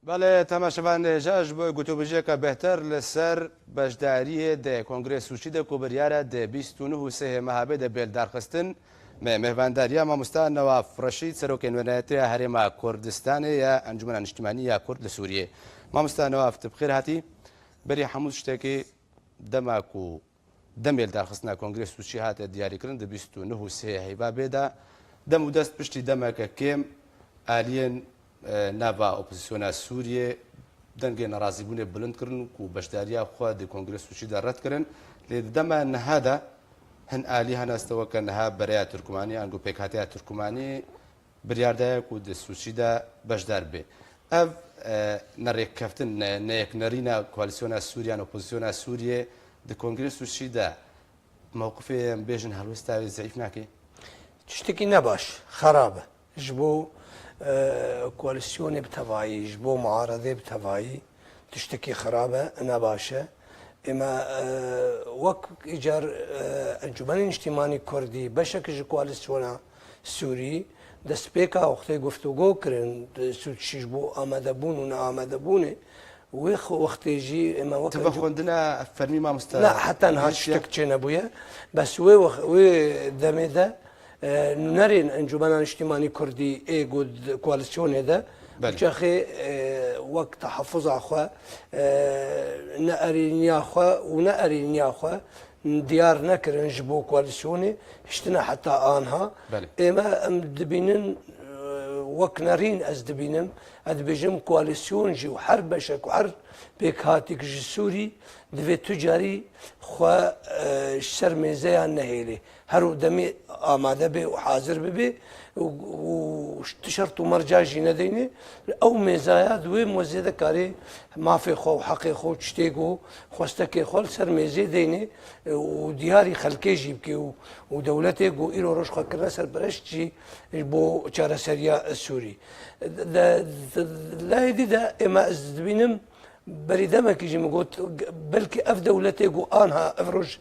بەڵێ تەماشەبان نێژەش بۆ گوتوبژێکە بهتر لەسەر بەشداریە دێ کۆنگرێس سوچی دە کوبریارە دێ 29 مەهابێ دە بێلدارخستن مێڤانداریە مامۆستا نەواف ڕەشید سەرۆکێن وێنایەتەیە هەرێما کوردستانê ya ئەنجومەنە نیشتیمانی یا کورد لە سووریێ مامۆستا نەواف بخێر هاتی بەری هەموو شتێکی دەماک و دەمێل دارخستنا کۆنگرێس سوچی هاتە دیاریکردن دە 29 هەیوا بێدا دەم و دەست پشتی دەمەکە کێم ئالیێن ناوا ئۆپۆزیسیۆنا سووریێ دەنگێ نەڕازیبوونێ بلندکردن و بەشداریە خوا دی کۆنگرێس سوچیدا ڕەتکردن لێ دەمە نەهادا هەن ئالی هەناستەوە کە نەها بەرەیە تورکمانی ئەنگۆ پێکهاتەیە تورکمانی بریاردایەک و دە سوچیدا بەشدار بێ ئەv نەڕێککەفتن نەیەکنەرینە کوالیسیۆنا سووریان ئۆپۆزیسیۆنا سووریێ دی کۆنگرێس سوچیدا مووقفێ بێژن هەڵوێستاوی زەعیف ناکەی شتێکی نەباش خراپە ji bo koalisyonê bi tevayî ji bo muaredê bi tevayî tiştekî xirab e nebaş e ême wek îcar Encûmenê Niştîmanî Kurdî beşek ji koalisyona Sûrî destpêka wextê guftûgo kirin Sûçî ji bo amedebûn û neamedebûnê wê wextê jî ême Tive xwendina fermî mamosta ne heta niha tiştek çê nebûye bes wê demê de نرین انجمن اجتماعی کردی ایگود کوalisyonê de çaxê wek tehaffuza xwe neerîniya xwe û neerîniya xwe diyar nekirin ji bo koalisyonê hiştine heta anha ême em dibînin wek nerîn ez dibînim ez dibêjim koalisyon jî û her beşek û her pêkhatîk ji Sûrî divê tu carî xwe ser mêzeyan nehêlê her û demê amade bê û hazir bibe û tişert û merca jî nedeyne ew mêzaya di wê mozê de karê mafê xwe û heqê xwe û tiştê got xwestekê xwe li ser mêzê deyne û diyarî xelkê jî bike û dewletê got îro rojxwekirina serpereşt jî bo çareseriya Sûrî layê dî de ême ez dibînim berî demekî jî min got belkî ev dewletê got anha ev roj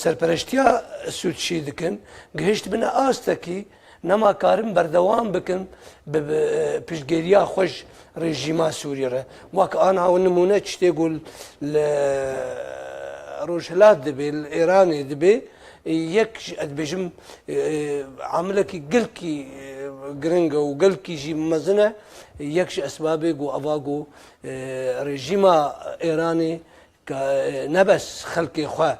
serpereştiya Sûçî dikin gihişt bine astekî nema karin berdewam bikin bi piştgiriya xwe ji rejîma Sûriyê re wek anha nimûne tiştê got li Rojhilat dibe li Îranê dibe yek ez dibêjim amilekî gilkî giring e û gilkî jî mezin e yek ji esbabê got ava got rejîma Îranê nebes xelkê xwe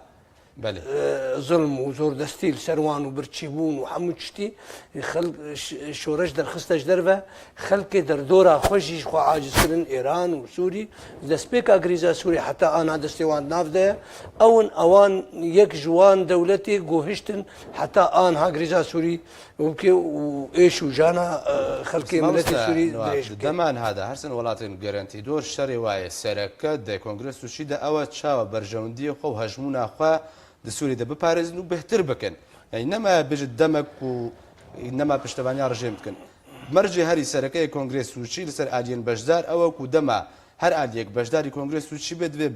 zilm û zordestî li ser wan û birçîbûn û hemû tiştî şoreş derxiste ji derve xelkê derdora xwe jî xwe acizkirin Îran û Sûrî destpêka grîza Sûrî heta anha destê wan nav de ye ewin ewan yek ji wan dewletê gohiştin heta anha grîza Sûrî wekê û êş û jana xelkê miletê Sûrî deman hada her sin welatên gerentîdor şerê waye sereke de kongres û şî de ew çawa berjewendiyê xwe û hejmûna xwe di Sûrî de biparêzin û bêhtir bikin yani nema bijî demek û nema piştevaniya rejêm bikin mercê herî serekeyê kongres Sûçî li ser aliyên beşdar ew ku dema her aliyek beşdarî kongres Sûçî bê divê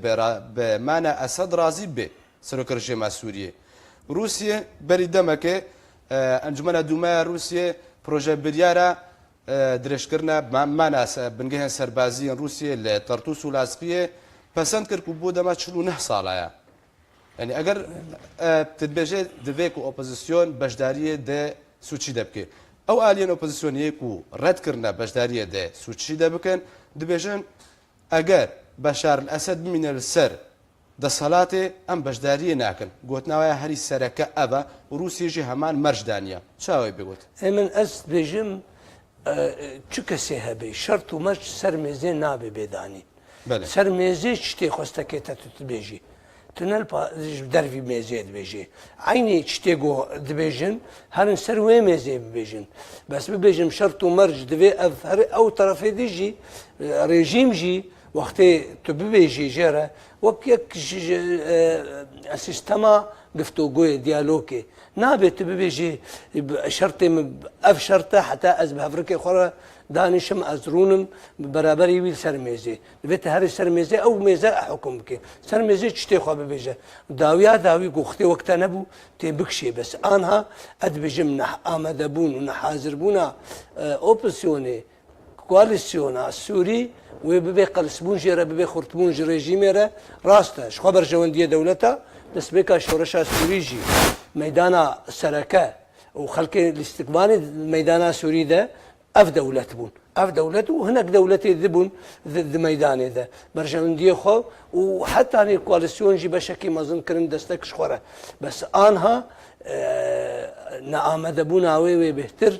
bi mana Esed razî bê serokê rejêma Sûriyê Rûsye berî demekê Encûmena Dûmaya Rûsyê proje biryara dirêjkirina mana bingehên serbaziyên Rûsyê li Tertûs û Lazqiyê pesend kir ku bo dema 49 sala yani eger dibêje divê ku opozisyon beşdariyê de Sûçî de bike ew aliyên opozisyoniyê ku redkirine beşdariyê de Sûçî de bikin dibêjin eger Beşar el-Esed bimîne li ser desalatê em beşdariyê nakin gotnawaya herî sereke ev e Rûsyê jî heman merc daniye çawa wê bigot min ez dibêjim çi kesê hebe şert û merc ser mêzê nabe bêdanî ser mêzê tiştê xwestekê te tu dibêjî تونل درvî mêzê dibêjê aynî tiştê got dibêjin herin ser wê mêzê bibêjin bes bibêjim şert û merc divê ev her ew terefê de jî rejîm jî wextê tu bibêjî jê re wek yek sîstema giftûgoyê diyalogê nabe tu bibêjî şertê min ev şert e heta ez bi hevrikê xwe re danişim ez rûnim beraberî wî ser mêzê divê te herî ser mêzê ew mêze hukm bike ser mêzê tiştê xwe bibêje dawiya dawî goxtê wek te nebû tê bikişê bes anha ez dibêjim neh amedebûn û nehazîrbûna opozîsyonê koalisyona Sûrî وببي قلسبون جيرا ببي خرطبون ريجيميرا راستا خبر جونديه دولتها دسبيكا شورشا سوريجي ميدانا سركه وخلق الاستقبال ميدانا سوري ده اف دولت بون اف دولت وهناك دولتي ذبون ذ ميدان ذا برجونديه خو وحتى اني كواليسيون جي بشكي ما ظن كرن دستك شخوره بس انها نعم دبونا وي بهتر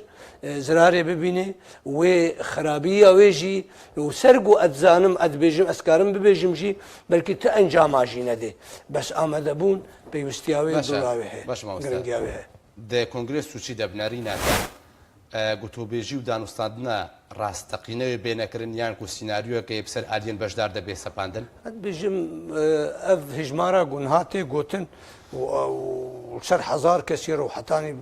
زراري ببيني وخرابيه ويجي وسرقوا اتزانم ادبيجم اسكارم ببيجم جي بلكي تانجام عجينه دي بس امدبون بيوستياوي دوراوي باش ما ده كونغرس سوچي دبنارينا گوتوبێژی و دانوستاندنە ڕاستەقینەوەی بێنەکردن یان و سینناریۆکە بسەر ئالین بەشدار دەبێ سەپاندن بژم ئەف هژمارە گونهاتێ گوتن سەر هزار کەسی ڕۆ حتانی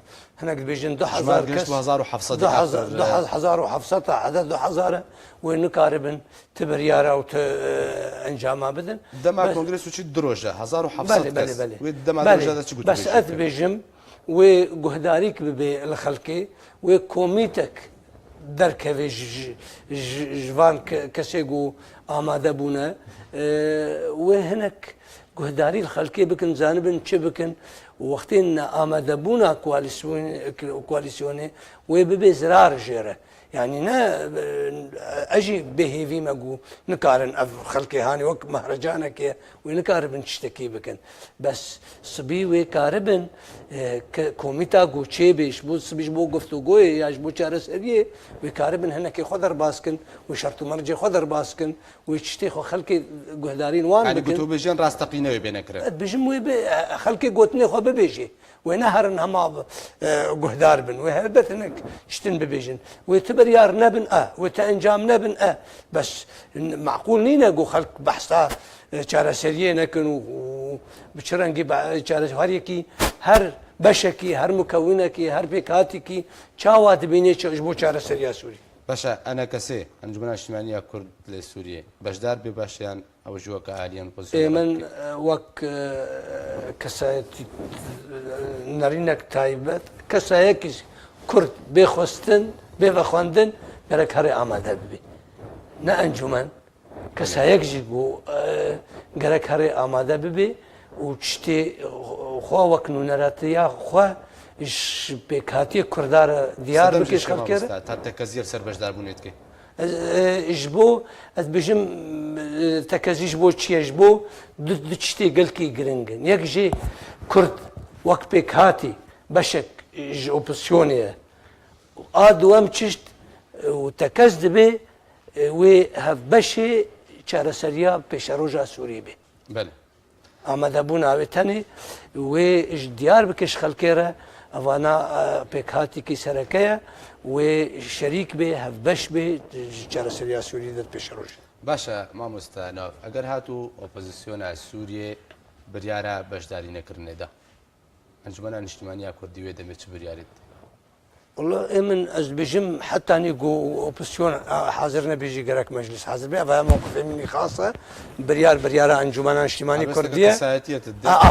هەنێک بێژن 1700 عدد 2000 و نکاربن تبریارە و ئەنجاما بدن دەما کۆنگرس سوچی درۆژە 1700 بەس ئەت بێژم وجهداريك بالخلقي وكوميتك دركه جوان كسيغو آماده بونا وهناك جهداري الخلقي بكن زانبن تشبكن وقتين آماده بونا كواليسيوني وبزرار جيره يعني نا اجي به في ماجو نكارن خلقي هاني وك مهرجانك ونكاربن تشتكي بكن بس صبي وكاربن كوميتا جو تشيبش بو صبيش بو گفتگو ياش بو چارسريه وكاربن هناك خضر باسكن وشرط مرجي خضر باسكن ويشتي خو خلقي جهدارين وان يعني قلتو بيجن راستقينه بينكر بجم خلقي قوتني خو ببيجي ونهرن هما جهدار بن وهبت هناك شتن ببيجن وتبريار نبن وتأنجام نبن بس معقول نينا جو خلق بحثا چارە سەریە نەکەن و بچرەنگی چارە هەرێکی هەر بەشێکی هەر مکەونێکی هەر پێکاتێکی چاوا دەبینێت بۆ چارە سەریا سووری باشە ئەنە کەسێ ئەنجومەنە نیشتیمانیە کورد لە سووریە بەشدار بێ باشیان ئەوە ژووەکە ئالیان من وەک کەسایەتی نەرینێک تایبەت کەسایەکی کورد بێخواستن بێ بە خواندن گەرەک هەرێ ئامادە ببێ نە ئەنجومەن کەسایەکژی بۆ گەرەک هەرێ ئامادە ببێ و شتێ خوا وەک نونەرەتەیە خوا پێکهاتیە کوردارە دیار بکەش خەڵکێرە تاکە زیێر سەر بەشدار بوونێتکە ئش بۆ ئەت بژم تەکەزیش بۆ چیەش بۆ دو شتێ گەلکی گرنگن یەک ژێ کورد وەک پێکهاتی بەشێک ئۆپسیۆنەیە ئا دووەم چشت و تەکەس دەبێ وێ هەفبەشێ چارەسەریا پێشەڕۆژا سووری بێ ئامادەبوو ناوێتەنێ وێ دیار بکەش خەڵکێرە ئەوانە پێکهاتێکی سەرەکەیە وێ شەریک بێ هەفبەش بێ چارەسەریا سووری دەت پێشەڕۆژ باشە مامۆستا ناو ئەگەر هاتوو ئۆپۆزیسیۆنە سووریێ بریارە بەشداری نەکردنێدا ئەنجومەنە نیشتیمانیە کوردی وێ دەمێت چ بریارێت والله من أزبجم حتى نيجو أوبسيون حاضرنا بيجي جرك مجلس حاضر بيه فهي موقف مني خاصة بريار أنجمنا اجتماعي كردية كسايتية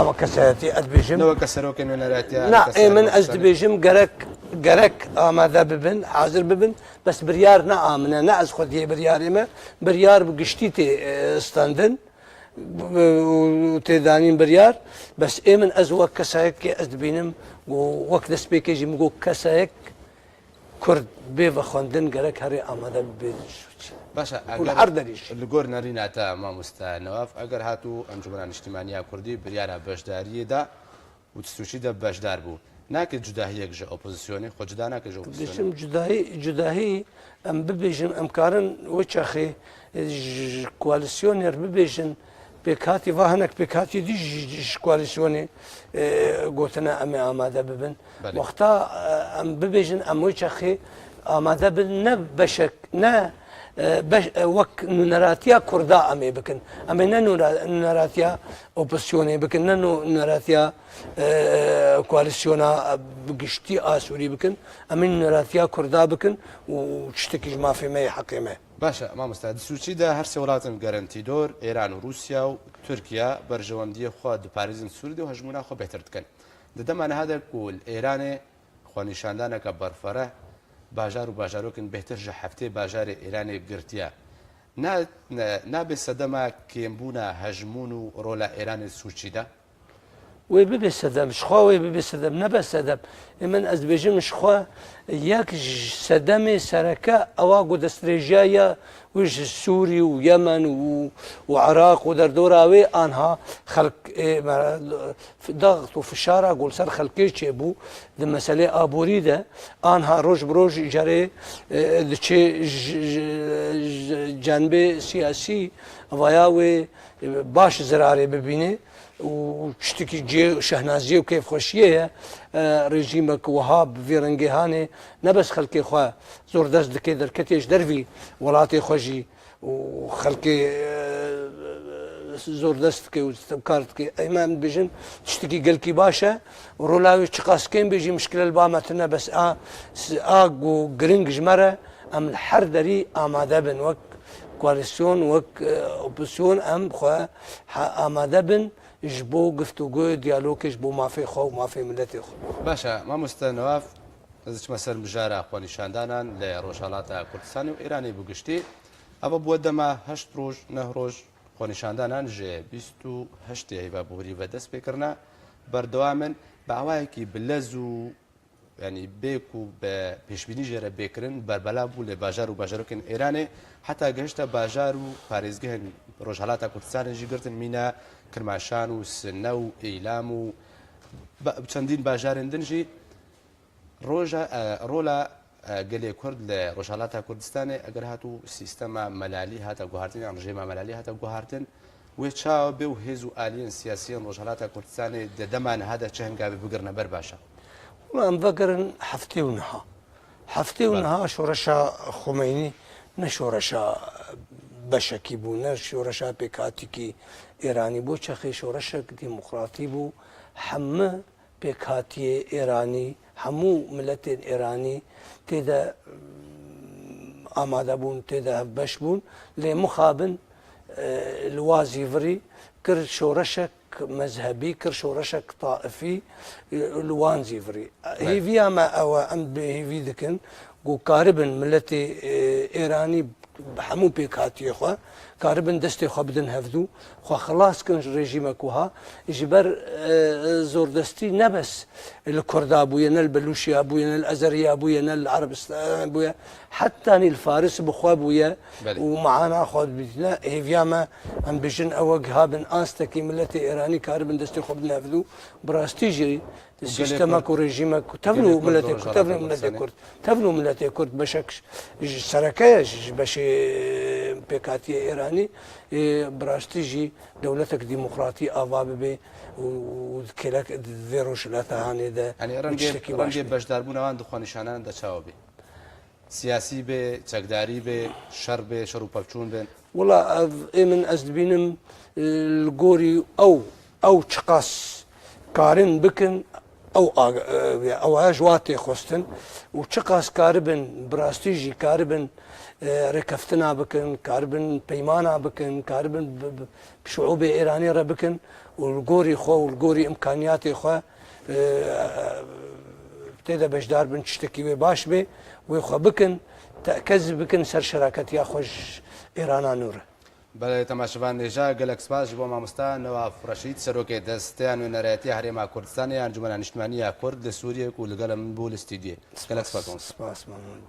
وكسايتي أزبجم لو كسروا كانوا نراتيا لا من أزبجم جرك ماذا ببن حاضر ببن بس بريار نعمنا نعز خديه بريار ما بريار بقشتيتي استندن وتدانين بريار بس من أزوج كسايك أزبينم ووقت دسبيك يجي مجو كسايك كرد بيفا خوندن قالك هري آماده بيدش باشا الجور نارينا تا ما مستا نواف اگر هاتو انجمن اجتماعيه كردي بريارا بشداريه دا وتستوشي دا بشدار بو ناكد جداهيه جا اوبوزيسيوني خو جدا ناكد جو بشم جداهي ام ببيجن امكارن وچخي كواليسيونير ببيجن بكاتي وهنك بكاتي دي كواليسيوني قوتنا امي آماده ببن وقتا ام ببيجن ام وچخي آماده بن نه بشك نه وك نراتيا كردا امي بكن امي نه نراتيا اوبوزيوني بكن نه نراتيا كواليسيونا بقشتي اسوري بكن امي نراتيا كردا بكن وشتكي ما في مي حقيمه باشا ما مستعد سوچی دا هر سه ولاتن گارانتی دور ایران و روسیا و ترکیه برجواندی خو د پاریزن سوری و هجمونه خو بهتر دکن ددمان هذا كول ايران خو نشاندانه که برفره باجار و باجاروکن بهتر جه هفته باجار ایران گرتیا نابێ سەدەما کێمبوونە هەژمون و ڕۆلە ئێرانی سوچیدا وێ ببێ سەدەم شخوا وێ ببێ سەدەم نەبە سەدەم من ئەس بێژم شخوا یەک سەدەمێ سەرەکە ئەوە گودەسترێژایە وش سووری و یەمەن و عراق و دەردۆراوێ ئانها خەڵک دەغت و فشارە گۆلسەر خەڵکێ چێبوو دە مەسەلێ ئابووریدە ئانها ڕۆژ بڕۆژ ئیجارێ دچێ جانبێ سیاسی ئەوەیە وێ باش زرارێ ببینێ و شتێکی جێ شەهنازیە و کێفخۆشیەیە ڕێژیمەکە وەها بێ ڕەنگەهانێ نەبەس خەڵکی خوا زۆر دەست دەکێ دەرکەتێش دەروی وڵاتی خۆشی و خەڵکی زۆر دەست بکە و کارتکە ئەیمان بێژن شتێکی گەلکی باشە ڕۆلاوی چ قاسکەین بێژی مشکلە بامەتنە بەس ئاگ و گرنگ ژمەرە ئەم هەر دەری ئامادە بن وەک کوالسیۆن وەک ئۆپسیۆن ئەم خوا ئامادە بن ji bo گفتوگۆ دیالۆکش بۆ مافی خۆ و مافی ملەتی خۆ باشە مامۆستا نەواف چمە سەر بژارە خۆنیشاندانان لە ڕۆژهەڵاتە کوردستانی و ئێرانی بگشتی ئەوە بووە دەما هەشت ڕۆژ نەهڕۆژ خۆنیشاندانان ژێ 28 هیوا بوری بەدەست پێکردنا بەردەوامن بە ئاوایەکی بلەز و ینی بێک و بە پێشبینی ژێرە بێکردن بەربەلا بوو لە باژار و باژارۆکن ئێرانێ حتا گەشتە باژار و پارێزگەهن ڕۆژهەڵاتە کوردستانێژی گرتن مینە کرماشان و سنە و ئەیلام و چەندین باژارن دنجی ڕۆلە گەلێ کورد لە ڕۆژهەڵاتە کوردستانێ ئەگەر هاتوو سیستەمە مەلالی هاتە گوهارتن یان ڕژێمە مەلالی هاتە گوهارتن وێ چاوە بێ و هێز و ئالیەن سیاسیەن ڕۆژهەڵاتە کوردستانێ دەدەمان هەدە چه هەنگاوی بگرنە بەر باشە ئەم بەگەرن هەفتێ و نەها هەفتێ و نەها شۆڕەشە خۆمەینی نە شۆڕەشە بەشەکی بوو نە شۆڕەشە پێکاتێکی ئێرانی بۆ چەخی شۆڕەشێک دیموکراتی بوو هەموو پێکهاتیە ئێرانی هەموو ملەتێن ئێرانی تێدا ئامادە بوون تێدا بەش بوون لێ مخابن لوازیڤری کرد شۆڕەشێک مەذهبی کرد شۆڕەشێک تائفی لوان زیڤری هێوی ئەمە ئەوە ئەم بێهێوی دکن گو کاربن ملەتی ئێرانی هەموو پێکهاتیە خوا کاربن دەستی خوا بدن هەفتوو خوا خلاص کن ڕێژیمەکوها ji ber زۆردەستی نەبەس لە کوردا بووە نە بەلوشیا بووە نە ئەزەریا بووە نە لە عەربستان بووە حتانی الفارس بخوا بووە و معانا خۆت بیتنە هێڤیامە ئەم بژن ئەوە گهابن ئاستەکی ملەتی ئێرانی کاربن دەستی خۆ بدن هەفتوو بڕاستیژی سیستەمەک و ڕێژیمە تەبن و ملەتی تەبن ملەتی کورد تەبن و ملەتی کورد بەشەک سەرەکەیە بەشێ پێکاتیە ئێرانی بڕاستیژی دەولەتێک دیموکراتی ئاوا ببێ وێ ڕۆژلاتە هاانێدا ڕەنگێ بەشداربوونەوان دخوانیشانان دەچاوە بێ سیاسی بێ چەکداری بێ شەڕ بێ شەڕ و پەپچوون بێن وڵا من ئەس دبینم گۆری ئەو چقاس کارن بکن ئەوە ژواتێ خۆستن و چ قاس کاربن بڕاستیژی کاربن ڕێکەفتنا بکەن کاربن پەیمانە بکەن کاربن شعوبێ ئێرانی ڕە بکەن و گۆری خۆ و گۆری ئیمکانیاتی خۆ تێدا بەشدار بن شتێکی وێ باش بێ وێ خۆ بکەن کەس بکەن سەر شەراکەتیا خۆش ئێرانان نورە بەڵێ تەماشەوان نێژا گەلەک سپاس بۆ مامۆستا نەواف ڕەشید سەرۆکێ دەستیان و نەرەتی هەرێما کوردستانی ئەنجومەنە نیشتیمانیە کورد لە سووریەک و لەگەڵم بوو لە ستیدیێ گەلەک سپاس سپاس مەمنون